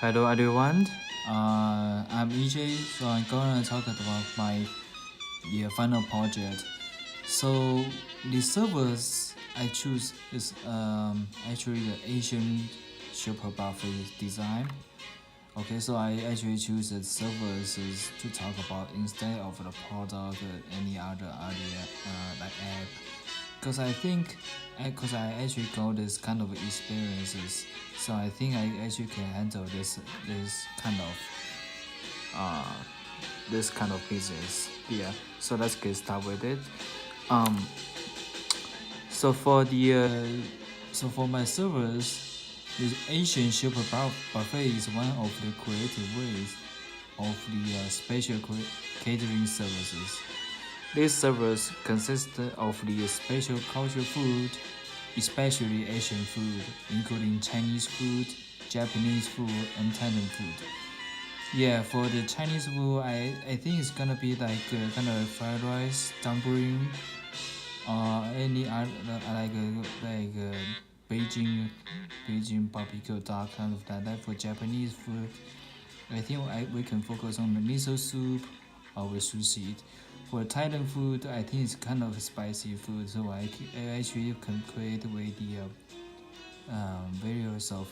Hello everyone, I'm EJ, so I'm gonna talk about my final project. So the servers I choose is actually the Asian super buffet design. Okay, so I actually choose the services to talk about instead of the product or any other like app. Because I think, because I actually got this kind of experiences, so I think I actually can handle this kind of uh this kind of business. Yeah. So let's get started with it. Um. So for the so for my servers, the Asian Super Buffet is one of the creative ways of the special catering services. These servers consist of the special cultural food, especially Asian food, including Chinese food, Japanese food, and Thailand food. Yeah, for the Chinese food, I think it's gonna be like kind of fried rice, dumpling, any other Beijing barbecue duck kind of that. For Japanese food, I think we can focus on the miso soup or with sushi. For Thailand food, I think it's kind of spicy food, so I actually can create with the various of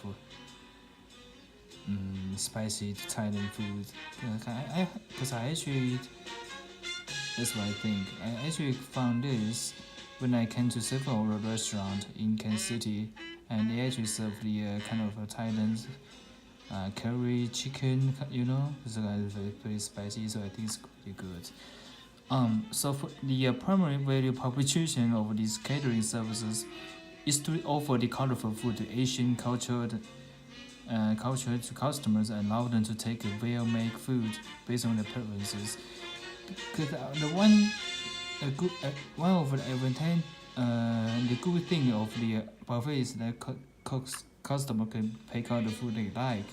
spicy Thailand food. Because I actually, that's what I think. I actually found this when I came to several restaurant in Kansas City, and they actually serve the kind of Thailand curry chicken, it's very spicy, so I think it's pretty good. So for the primary value proposition of these catering services is to offer the colorful food to Asian culture to customers and allow them to take a well-made food based on their preferences. Because one of the the good thing of the buffet is that customer can pick out the food they like,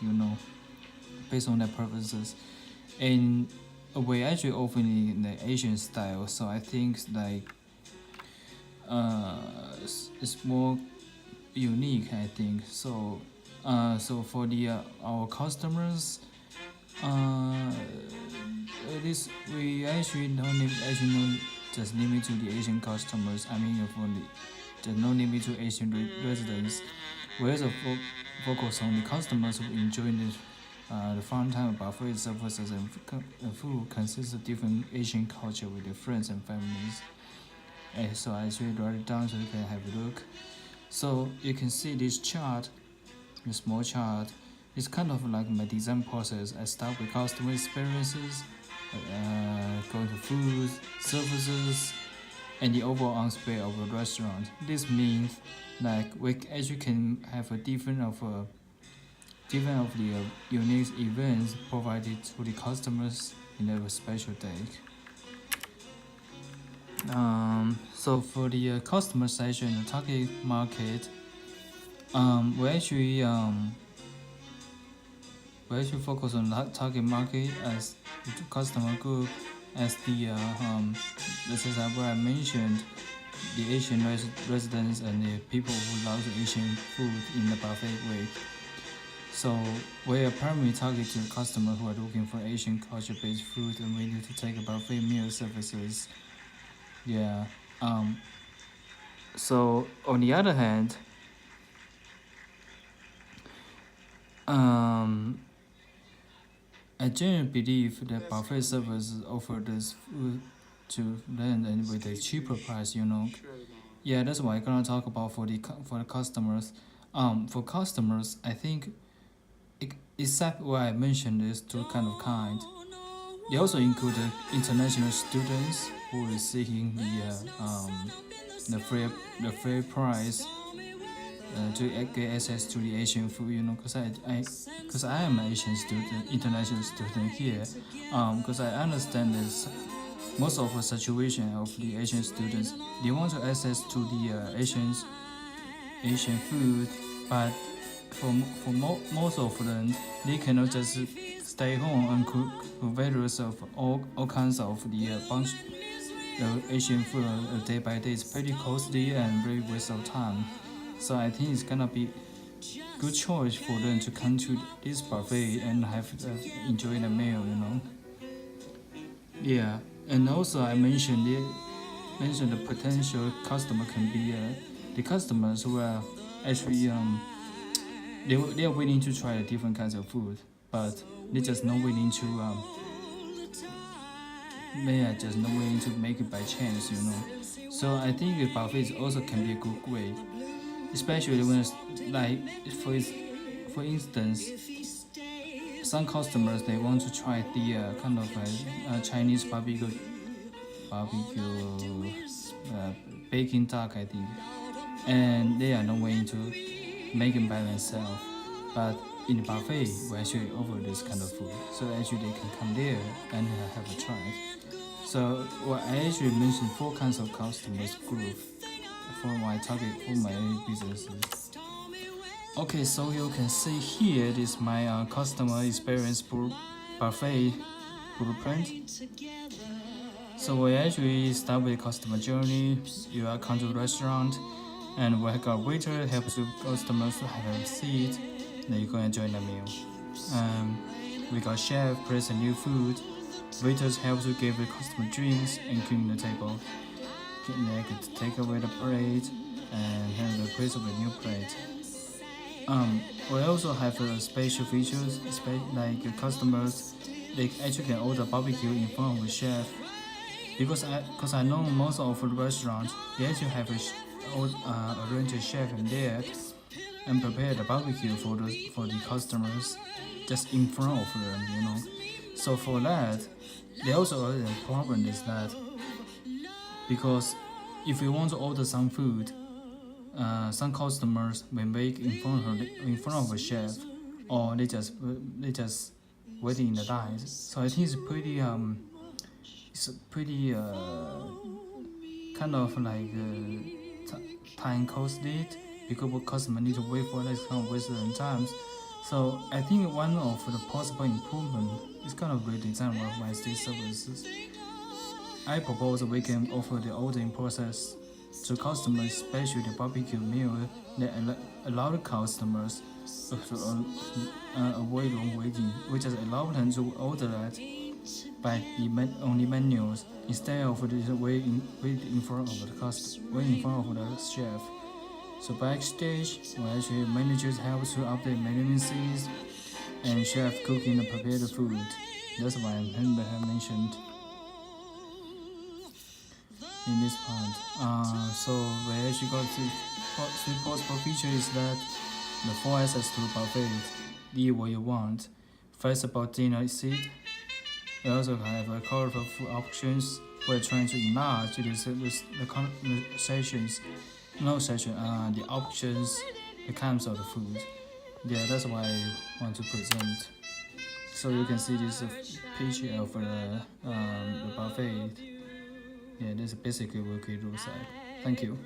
based on their preferences. And we actually often in the Asian style, so I think like it's more unique. I think so. So for the our customers, it is we actually don't just limit to the Asian customers. I mean, for there's no limit to Asian residents. We also focus on the customers who enjoy the fun time buffet services and food consists of different Asian culture with their friends and families. And so I actually write it down so you can have a look. So you can see this chart, the small chart. It's kind of like my design process. I start with customer experiences, going to food, services, and the overall aspect of a restaurant. This means like we actually can have a different of the unique events provided to the customers in a special day. So for the customer section, the target market, we actually focus on that target market as the customer group as the this is where I mentioned the Asian residents and the people who love the Asian food in the buffet way. So we are primarily targeting customers who are looking for Asian culture-based food and ready to take a buffet meal services. Yeah. So on the other hand, I genuinely believe that buffet services offer this food to them and with a cheaper price. Yeah, that's what I'm gonna talk about for the customers. For customers, I think except what I mentioned is two kind. They also include the international students who is seeking the free price to get access to the Asian food, because I am an Asian student, international student here, because I understand this. Most of the situation of the Asian students, they want to access to the Asian food, but most of them, they cannot just stay home and cook various of all kinds of the bunch Asian food day by day. It's pretty costly and very waste of time. So I think it's gonna be good choice for them to come to this buffet and have enjoy the meal, you know. Yeah, and also I mentioned the potential customer can be the customers who are actually they are willing to try different kinds of food, but they just not willing to they are just not willing to make it by chance, you know. So I think the buffet also can be a good way, especially when it's like for instance, some customers they want to try the kind of Chinese barbecue baking duck, I think, and they are not willing to make them by themselves. But in the buffet, we actually offer this kind of food, so actually they can come there and have a try. So well, I actually mentioned 4 kinds of customers group for my target for my businesses. Okay, so you can see here this is my customer experience buffet blueprint. So we actually start with customer journey. You are come to the restaurant, and we got waiter helps you customers to have a seat. Then you go enjoy the meal. We got chef present new food. Waiters help to give the customer drinks and clean the table. They could take away the plate and handle the place of the new plate. We also have special features, like customers, they actually can order barbecue in front of the chef. Because I know most of the restaurants, they actually have arrange a chef in there and prepare the barbecue for the customers just in front of them, you know. So for that, the other problem is that because if you want to order some food, some customers may make in front of a chef, or they just waiting in the lines. So I think it's pretty kind of like time costly because customer need to wait for this kind of wasted times. So I think one of the possible improvement is kind of redesign of my state services. I propose we can offer the ordering process to customers, especially the barbecue meal, that allow the customers to avoid long waiting. We just allow them to order that by on the menus instead of waiting in front of the chef. So backstage, actually managers help to update menu lists and chef cooking and prepare the food. That's why I have mentioned in this part. So we actually got three possible features that the 4 access to buffet, eat what you want, flexible dinner seat. We also have colorful food options. We're trying to enlarge the sessions, the options, the kinds of the food. Yeah, that's why I want to present. So you can see this picture of the buffet. Yeah, this is basically what we do. Thank you.